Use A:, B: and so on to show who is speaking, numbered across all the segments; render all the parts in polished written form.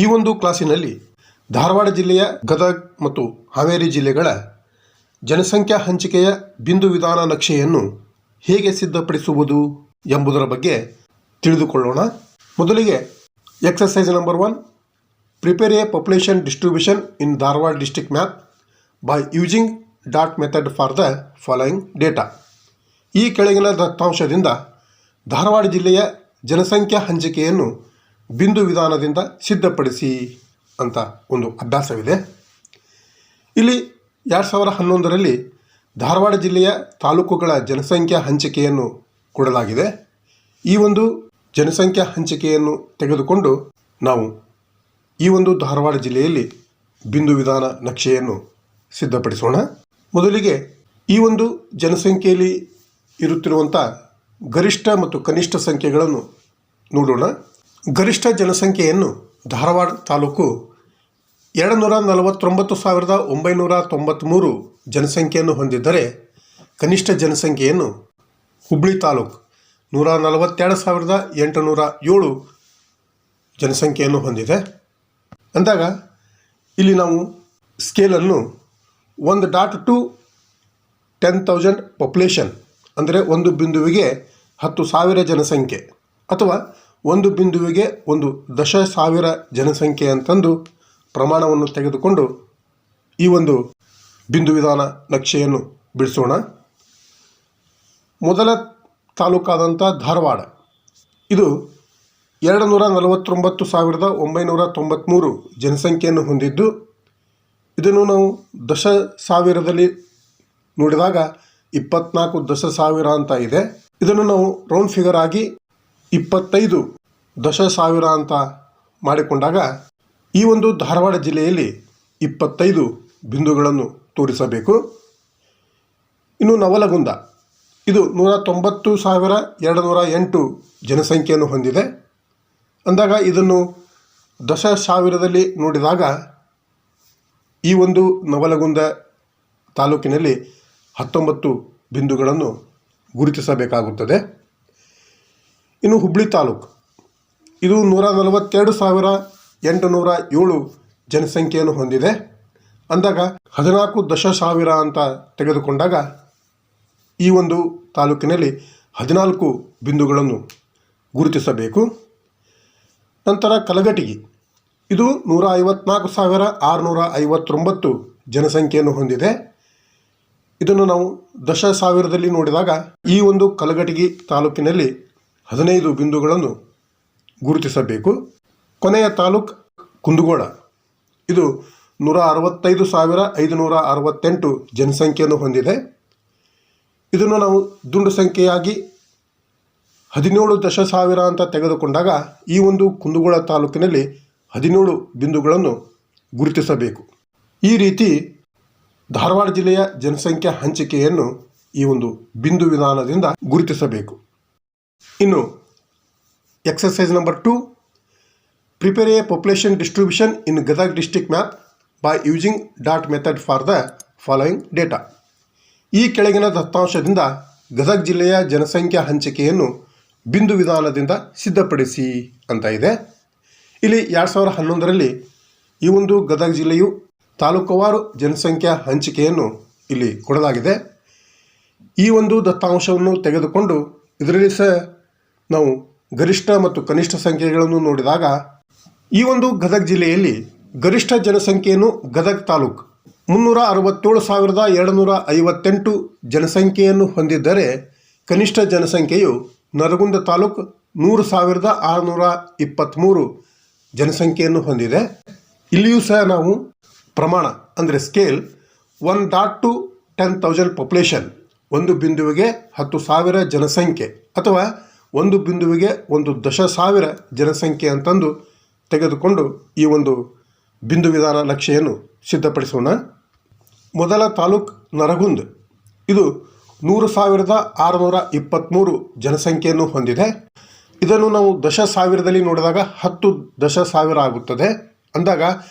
A: ಈ ಒಂದು ಕ್ಲಾಸಿನಲ್ಲಿ ಧಾರವಾಡ ಜಿಲ್ಲೆಯ ಗದಗ ಮತ್ತು ಹಾವೇರಿ ಜಿಲ್ಲೆಗಳ ಜನಸಂಖ್ಯಾ ಹಂಚಿಕೆಯ ಬಿಂದು ವಿಧಾನ ನಕ್ಷೆಯನ್ನು ಹೇಗೆ ಸಿದ್ಧಪಡಿಸುವುದು ಎಂಬುದರ ಬಗ್ಗೆ ತಿಳಿದುಕೊಳ್ಳೋಣ. ಮೊದಲಿಗೆ exercise number 1, prepare A population distribution in Dharwad district map by using dot method for the following data. ಈ ಕೆಳಗಿನ ದತ್ತಾಂಶದಿಂದ ಧಾರವಾಡ ಜಿಲ್ಲೆಯ ಜನಸಂಖ್ಯಾ ಹಂಚಿಕೆಯನ್ನು ಬಿಂದು ವಿಧಾನದಿಂದ ಸಿದ್ಧಪಡಿಸಿ ಅಂತ ಒಂದು ಅಭ್ಯಾಸವಿದೆ. ಇಲ್ಲಿ 2011ರಲ್ಲಿ ಧಾರವಾಡ ಜಿಲ್ಲೆಯ ತಾಲೂಕುಗಳ ಜನಸಂಖ್ಯಾ ಹಂಚಿಕೆಯನ್ನು ಕೊಡಲಾಗಿದೆ. ಈ ಒಂದು ಜನಸಂಖ್ಯಾ ಹಂಚಿಕೆಯನ್ನು ತೆಗೆದುಕೊಂಡು ನಾವು ಈ ಒಂದು ಧಾರವಾಡ ಜಿಲ್ಲೆಯಲ್ಲಿ ಬಿಂದು ವಿಧಾನ ನಕ್ಷೆಯನ್ನು ಸಿದ್ಧಪಡಿಸೋಣ. ಮೊದಲಿಗೆ ಈ ಒಂದು ಜನಸಂಖ್ಯೆಯಲ್ಲಿ ಇರುತ್ತಿರುವಂಥ ಗರಿಷ್ಠ ಮತ್ತು ಕನಿಷ್ಠ ಸಂಖ್ಯೆಗಳನ್ನು ನೋಡೋಣ. ಗರಿಷ್ಠ ಜನಸಂಖ್ಯೆಯನ್ನು ಧಾರವಾಡ ತಾಲೂಕು 249,993 ಜನಸಂಖ್ಯೆಯನ್ನು ಹೊಂದಿದ್ದರೆ, ಕನಿಷ್ಠ ಜನಸಂಖ್ಯೆಯನ್ನು ಹುಬ್ಬಳ್ಳಿ ತಾಲೂಕು 142,807 ಜನಸಂಖ್ಯೆಯನ್ನು ಹೊಂದಿದೆ. ಅಂದಾಗ ಇಲ್ಲಿ ನಾವು ಸ್ಕೇಲನ್ನು 1 ಡಾಟ್ ಟು 10,000 ಪಾಪ್ಯುಲೇಷನ್ ಅಂದರೆ ಒಂದು ಬಿಂದುವಿಗೆ 10,000 ಜನಸಂಖ್ಯೆ ಅಥವಾ ಒಂದು ಬಿಂದುವಿಗೆ 1,10,000 ಜನಸಂಖ್ಯೆ ಅಂತಂದು ಪ್ರಮಾಣವನ್ನು ತೆಗೆದುಕೊಂಡು ಈ ಒಂದು ಬಿಂದು ವಿಧಾನ ನಕ್ಷೆಯನ್ನು ಬಿಡಿಸೋಣ. ಮೊದಲ ತಾಲೂಕಾದಂಥ ಧಾರವಾಡ ಇದು 249,993 ಜನಸಂಖ್ಯೆಯನ್ನು ಹೊಂದಿದ್ದು, ಇದನ್ನು ನಾವು ದಶಸಾವಿರದಲ್ಲಿ ನೋಡಿದಾಗ 24 ದಶಸಾವಿರ ಅಂತ ಇದೆ. ಇದನ್ನು ನಾವು ರೌಂಡ್ ಫಿಗರ್ ಆಗಿ 25 ದಶಸಾವಿರ ಅಂತ ಮಾಡಿಕೊಂಡಾಗ ಈ ಒಂದು ಧಾರವಾಡ ಜಿಲ್ಲೆಯಲ್ಲಿ 25 ಬಿಂದುಗಳನ್ನು ತೋರಿಸಬೇಕು. ಇನ್ನು ನವಲಗುಂದ ಇದು 190,208 ಜನಸಂಖ್ಯೆಯನ್ನು ಹೊಂದಿದೆ. ಅಂದಾಗ ಇದನ್ನು ದಶಸಾವಿರದಲ್ಲಿ ನೋಡಿದಾಗ ಈ ಒಂದು ನವಲಗುಂದ ತಾಲೂಕಿನಲ್ಲಿ 19 ಬಿಂದುಗಳನ್ನು ಗುರುತಿಸಬೇಕಾಗುತ್ತದೆ. ಇನ್ನು ಹುಬ್ಬಳ್ಳಿ ತಾಲೂಕು ಇದು 142,807 ಜನಸಂಖ್ಯೆಯನ್ನು ಹೊಂದಿದೆ. ಅಂದಾಗ 14 ದಶಸಾವಿರ ಅಂತ ತೆಗೆದುಕೊಂಡಾಗ ಈ ಒಂದು ತಾಲೂಕಿನಲ್ಲಿ 14 ಬಿಂದುಗಳನ್ನು ಗುರುತಿಸಬೇಕು. ನಂತರ ಕಲಘಟಗಿ ಇದು 154,659 ಜನಸಂಖ್ಯೆಯನ್ನು ಹೊಂದಿದೆ. ಇದನ್ನು ನಾವು ದಶಸಾವಿರದಲ್ಲಿ ನೋಡಿದಾಗ ಈ ಒಂದು ಕಲಘಟಗಿ ತಾಲೂಕಿನಲ್ಲಿ 15 ಬಿಂದುಗಳನ್ನು ಗುರುತಿಸಬೇಕು. ಕೊನೆಯ ತಾಲೂಕು ಕುಂದಗೋಳ ಇದು 165,568 ಜನಸಂಖ್ಯೆಯನ್ನು ಹೊಂದಿದೆ. ಇದನ್ನು ನಾವು ದುಂಡು ಸಂಖ್ಯೆಯಾಗಿ 17 ದಶಸಾವಿರ ಅಂತ ತೆಗೆದುಕೊಂಡಾಗ ಈ ಒಂದು ಕುಂದಗೋಳ ತಾಲೂಕಿನಲ್ಲಿ 17 ಬಿಂದುಗಳನ್ನು ಗುರುತಿಸಬೇಕು. ಈ ರೀತಿ ಧಾರವಾಡ ಜಿಲ್ಲೆಯ ಜನಸಂಖ್ಯಾ ಹಂಚಿಕೆಯನ್ನು ಈ ಒಂದು ಬಿಂದು ವಿಧಾನದಿಂದ ಗುರುತಿಸಬೇಕು. ಇನ್ನು exercise number 2, prepare A population distribution in Gadag district map by using dot method for the following data. ಈ ಕೆಳಗಿನ ದತ್ತಾಂಶದಿಂದ ಗದಗ ಜಿಲ್ಲೆಯ ಜನಸಂಖ್ಯಾ ಹಂಚಿಕೆಯನ್ನು ಬಿಂದು ವಿಧಾನದಿಂದ ಸಿದ್ಧಪಡಿಸಿ ಅಂತ ಇದೆ. ಇಲ್ಲಿ 2011ರಲ್ಲಿ ಈ ಒಂದು ಗದಗ ಜಿಲ್ಲೆಯು ತಾಲೂಕುವಾರು ಜನಸಂಖ್ಯಾ ಹಂಚಿಕೆಯನ್ನು ಇಲ್ಲಿ ಕೊಡಲಾಗಿದೆ. ಈ ಒಂದು ದತ್ತಾಂಶವನ್ನು ತೆಗೆದುಕೊಂಡು ಇದರಲ್ಲಿ ಸಹ ನಾವು ಗರಿಷ್ಠ ಮತ್ತು ಕನಿಷ್ಠ ಸಂಖ್ಯೆಗಳನ್ನು ನೋಡಿದಾಗ ಈ ಒಂದು ಗದಗ ಜಿಲ್ಲೆಯಲ್ಲಿ ಗರಿಷ್ಠ ಜನಸಂಖ್ಯೆಯನ್ನು ಗದಗ ತಾಲೂಕು 367,258 ಜನಸಂಖ್ಯೆಯನ್ನು ಹೊಂದಿದ್ದರೆ, ಕನಿಷ್ಠ ಜನಸಂಖ್ಯೆಯು ನರಗುಂದ ತಾಲೂಕು 100,623 ಜನಸಂಖ್ಯೆಯನ್ನು ಹೊಂದಿದೆ. ಇಲ್ಲಿಯೂ ಸಹ ನಾವು ಪ್ರಮಾಣ ಅಂದರೆ ಸ್ಕೇಲ್ 1 ಡಾಟ್ ಟು 10,000 ಪಾಪ್ಯುಲೇಷನ್ ಒಂದು ಬಿಂದುವಿಗೆ 10,000 ಜನಸಂಖ್ಯೆ ಅಥವಾ ಒಂದು ಬಿಂದುವಿಗೆ 1,10,000 ಜನಸಂಖ್ಯೆ ಅಂತಂದು ತೆಗೆದುಕೊಂಡು ಈ ಒಂದು ಬಿಂದು ವಿಧಾನ ನಕ್ಷೆಯನ್ನು ಸಿದ್ಧಪಡಿಸೋಣ. ಮೊದಲ ತಾಲೂಕು ನರಗುಂದ ಇದು 100,623 ಜನಸಂಖ್ಯೆಯನ್ನು ಹೊಂದಿದೆ. ಇದನ್ನು ನಾವು ದಶಸಾವಿರದಲ್ಲಿ ನೋಡಿದಾಗ 10 ದಶಸಾವಿರ ಆಗುತ್ತದೆ. ಅಂದಾಗ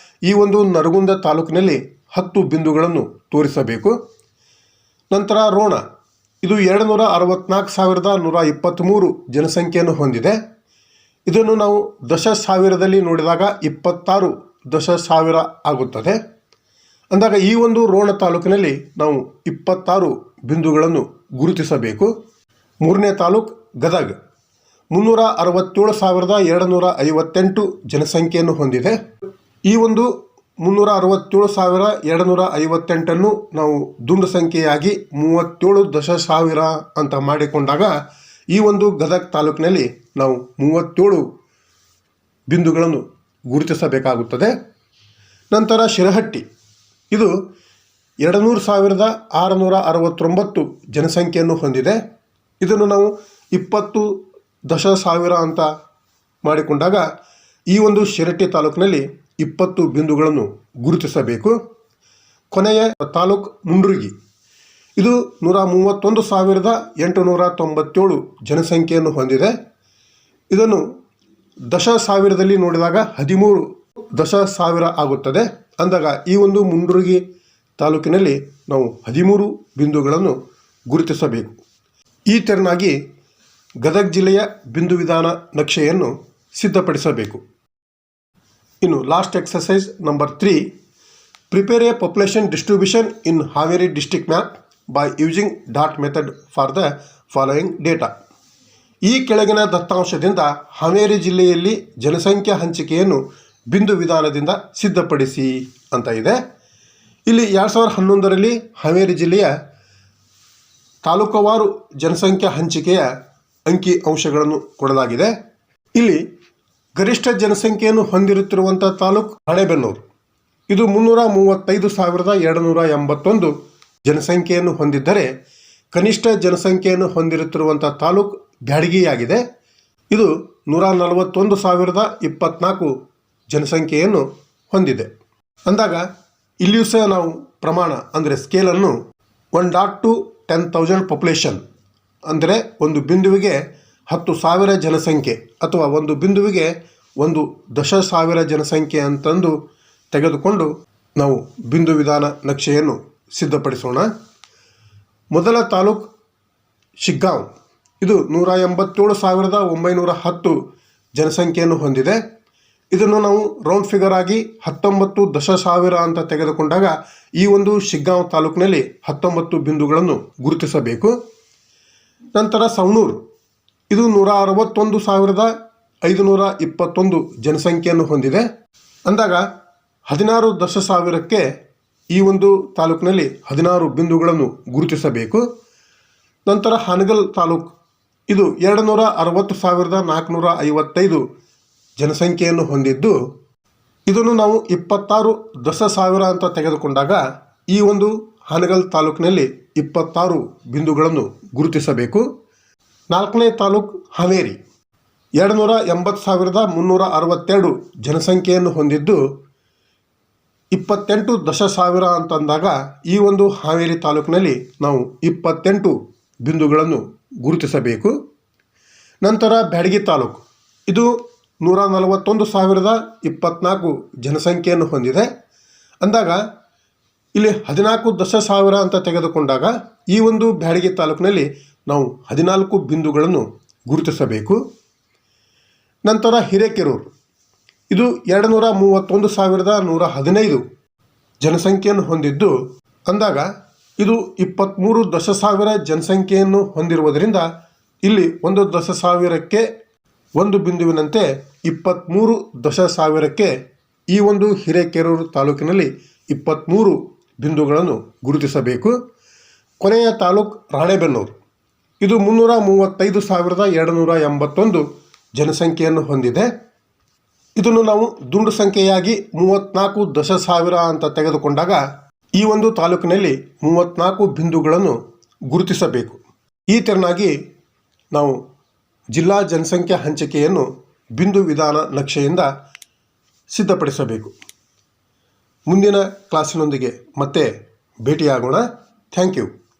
A: ಈ ಒಂದು ನರಗುಂದ ತಾಲೂಕಿನಲ್ಲಿ 10 ಬಿಂದುಗಳನ್ನು ತೋರಿಸಬೇಕು. ನಂತರ ರೋಣ ಇದು 264,123 ಜನಸಂಖ್ಯೆಯನ್ನು ಹೊಂದಿದೆ. ಇದನ್ನು ನಾವು ದಶ ಸಾವಿರದಲ್ಲಿ ನೋಡಿದಾಗ 26 ದಶ ಸಾವಿರ ಆಗುತ್ತದೆ. ಅಂದಾಗ ಈ ಒಂದು ರೋಣ ತಾಲೂಕಿನಲ್ಲಿ ನಾವು 26 ಬಿಂದುಗಳನ್ನು ಗುರುತಿಸಬೇಕು. ಮೂರನೇ ತಾಲೂಕು ಗದಗ 367,258 ಜನಸಂಖ್ಯೆಯನ್ನು ಹೊಂದಿದೆ. ಈ ಒಂದು 367,258 ನಾವು ದುಂಡು ಸಂಖ್ಯೆಯಾಗಿ 37 ದಶ ಸಾವಿರ ಅಂತ ಮಾಡಿಕೊಂಡಾಗ ಈ ಒಂದು ಗದಗ ತಾಲೂಕಿನಲ್ಲಿ ನಾವು 37 ಬಿಂದುಗಳನ್ನು ಗುರುತಿಸಬೇಕಾಗುತ್ತದೆ. ನಂತರ ಶಿರಹಟ್ಟಿ ಇದು 200,669 ಜನಸಂಖ್ಯೆಯನ್ನು ಹೊಂದಿದೆ. ಇದನ್ನು ನಾವು 20 ದಶ ಸಾವಿರ ಅಂತ ಮಾಡಿಕೊಂಡಾಗ ಈ ಒಂದು ಶಿರಹಟ್ಟಿ ತಾಲೂಕಿನಲ್ಲಿ 20 ಬಿಂದುಗಳನ್ನು ಗುರುತಿಸಬೇಕು. ಕೊನೆಯ ತಾಲೂಕು ಮುಂಡ್ರಿಗಿ ಇದು 131,897 ಜನಸಂಖ್ಯೆಯನ್ನು ಹೊಂದಿದೆ. ಇದನ್ನು ದಶ ಸಾವಿರದಲ್ಲಿ ನೋಡಿದಾಗ 13 ದಶ ಸಾವಿರ ಆಗುತ್ತದೆ. ಅಂದಾಗ ಈ ಒಂದು ಮುಂಡ್ರಿಗಿ ತಾಲೂಕಿನಲ್ಲಿ ನಾವು 13 ಬಿಂದುಗಳನ್ನು ಗುರುತಿಸಬೇಕು. ಈ ತೆರನಾಗಿ ಗದಗ ಜಿಲ್ಲೆಯ ಬಿಂದು ವಿಧಾನ ನಕ್ಷೆಯನ್ನು ಸಿದ್ಧಪಡಿಸಬೇಕು. ಇನ್ನು last exercise number 3, prepare A population distribution in Haveri district map by using dot method for the following data. ಈ ಕೆಳಗಿನ ದತ್ತಾಂಶದಿಂದ ಹಾವೇರಿ ಜಿಲ್ಲೆಯಲ್ಲಿ ಜನಸಂಖ್ಯಾ ಹಂಚಿಕೆಯನ್ನು ಬಿಂದು ವಿಧಾನದಿಂದ ಸಿದ್ಧಪಡಿಸಿ ಅಂತ ಇದೆ. ಇಲ್ಲಿ 2011ರಲ್ಲಿ ಹಾವೇರಿ ಜಿಲ್ಲೆಯ ತಾಲೂಕುವಾರು ಜನಸಂಖ್ಯಾ ಹಂಚಿಕೆಯ ಅಂಕಿ ಅಂಶಗಳನ್ನು ಕೊಡಲಾಗಿದೆ. ಇಲ್ಲಿ ಗರಿಷ್ಠ ಜನಸಂಖ್ಯೆಯನ್ನು ಹೊಂದಿರುತ್ತಿರುವಂಥ ತಾಲೂಕು ರಾಣೆಬೆನ್ನೂರು. ಇದು 335,281 ಜನಸಂಖ್ಯೆಯನ್ನು ಹೊಂದಿದ್ದರೆ ಕನಿಷ್ಠ ಜನಸಂಖ್ಯೆಯನ್ನು ಹೊಂದಿರುತ್ತಿರುವಂಥ ತಾಲೂಕು ಬ್ಯಾಡಗಿಯಾಗಿದೆ. ಇದು 141,024 ಜನಸಂಖ್ಯೆಯನ್ನು ಹೊಂದಿದೆ. ಅಂದಾಗ ಇಲ್ಲಿಯೂ ಸಹ ನಾವು ಪ್ರಮಾಣ ಅಂದರೆ ಸ್ಕೇಲನ್ನು 1.10,000 ಪಾಪ್ಯುಲೇಷನ್ ಅಂದರೆ ಒಂದು ಬಿಂದುವಿಗೆ 10,000 ಜನಸಂಖ್ಯೆ ಅಥವಾ ಒಂದು ಬಿಂದುವಿಗೆ 1 ದಶ ಸಾವಿರ ಜನಸಂಖ್ಯೆ ಅಂತಂದು ತೆಗೆದುಕೊಂಡು ನಾವು ಬಿಂದು ವಿಧಾನ ನಕ್ಷೆಯನ್ನು ಸಿದ್ಧಪಡಿಸೋಣ. ಮೊದಲ ತಾಲೂಕು ಶಿಗ್ಗಾಂವ್ ಇದು 187,910 ಜನಸಂಖ್ಯೆಯನ್ನು ಹೊಂದಿದೆ. ಇದನ್ನು ನಾವು ರೌಂಡ್ ಫಿಗರ್ ಆಗಿ 19 ದಶ ಸಾವಿರ ಅಂತ ತೆಗೆದುಕೊಂಡಾಗ ಈ ಒಂದು ಶಿಗ್ಗಾಂವ್ ತಾಲೂಕಿನಲ್ಲಿ 19 ಬಿಂದುಗಳನ್ನು ಗುರುತಿಸಬೇಕು. ನಂತರ ಸವಣೂರು ಇದು 161,521 ಜನಸಂಖ್ಯೆಯನ್ನು ಹೊಂದಿದೆ. ಅಂದಾಗ 16 ದಶ ಸಾವಿರಕ್ಕೆ ಈ ಒಂದು ತಾಲೂಕಿನಲ್ಲಿ 16 ಬಿಂದುಗಳನ್ನು ಗುರುತಿಸಬೇಕು. ನಂತರ ಹಾನಗಲ್ ತಾಲೂಕು ಇದು 260,455 ಜನಸಂಖ್ಯೆಯನ್ನು ಹೊಂದಿದ್ದು ಇದನ್ನು ನಾವು 26 ದಶ ಸಾವಿರ ಅಂತ ತೆಗೆದುಕೊಂಡಾಗ ಈ ಒಂದು ಹಾನಗಲ್ ತಾಲೂಕಿನಲ್ಲಿ 26 ಬಿಂದುಗಳನ್ನು ಗುರುತಿಸಬೇಕು. ನಾಲ್ಕನೇ ತಾಲೂಕು ಹಾವೇರಿ 280,362 ಜನಸಂಖ್ಯೆಯನ್ನು ಹೊಂದಿದ್ದು 28 ದಶ ಸಾವಿರ ಅಂತಂದಾಗ ಈ ಒಂದು ಹಾವೇರಿ ತಾಲೂಕಿನಲ್ಲಿ ನಾವು 28 ಬಿಂದುಗಳನ್ನು ಗುರುತಿಸಬೇಕು. ನಂತರ ಬ್ಯಾಡಗಿ ತಾಲೂಕು ಇದು 141,024 ಜನಸಂಖ್ಯೆಯನ್ನು ಹೊಂದಿದೆ. ಅಂದಾಗ ಇಲ್ಲಿ 14 ದಶ ಸಾವಿರ ಅಂತ ತೆಗೆದುಕೊಂಡಾಗ ಈ ಒಂದು ಬ್ಯಾಡಗಿ ತಾಲೂಕಿನಲ್ಲಿ ನಾವು 14 ಬಿಂದುಗಳನ್ನು ಗುರುತಿಸಬೇಕು. ನಂತರ ಹಿರೇಕೆರೂರು ಇದು 231,115 ಜನಸಂಖ್ಯೆಯನ್ನು ಹೊಂದಿದ್ದು ಅಂದಾಗ ಇದು 23 ದಶ ಸಾವಿರ ಜನಸಂಖ್ಯೆಯನ್ನು ಹೊಂದಿರುವುದರಿಂದ ಇಲ್ಲಿ 1 ದಶ ಸಾವಿರಕ್ಕೆ ಒಂದು ಬಿಂದುವಿನಂತೆ 23 ದಶ ಸಾವಿರಕ್ಕೆ ಈ ಒಂದು ಹಿರೇಕೆರೂರು ತಾಲೂಕಿನಲ್ಲಿ 23 ಬಿಂದುಗಳನ್ನು ಗುರುತಿಸಬೇಕು. ಕೊನೆಯ ತಾಲೂಕು ರಾಣೆಬೆನ್ನೂರು ಇದು 335,281 ಜನಸಂಖ್ಯೆಯನ್ನು ಹೊಂದಿದೆ. ಇದನ್ನು ನಾವು ದುಂಡು ಸಂಖ್ಯೆಯಾಗಿ 34 ದಶ ಸಾವಿರ ಅಂತ ತೆಗೆದುಕೊಂಡಾಗ ಈ ಒಂದು ತಾಲೂಕಿನಲ್ಲಿ 34 ಬಿಂದುಗಳನ್ನು ಗುರುತಿಸಬೇಕು. ಈ ತೆರನಾಗಿ ನಾವು ಜಿಲ್ಲಾ ಜನಸಂಖ್ಯಾ ಹಂಚಿಕೆಯನ್ನು ಬಿಂದು ವಿಧಾನ ನಕ್ಷೆಯಿಂದ ಸಿದ್ಧಪಡಿಸಬೇಕು. ಮುಂದಿನ ಕ್ಲಾಸಿನೊಂದಿಗೆ ಮತ್ತೆ ಭೇಟಿಯಾಗೋಣ. Thank you.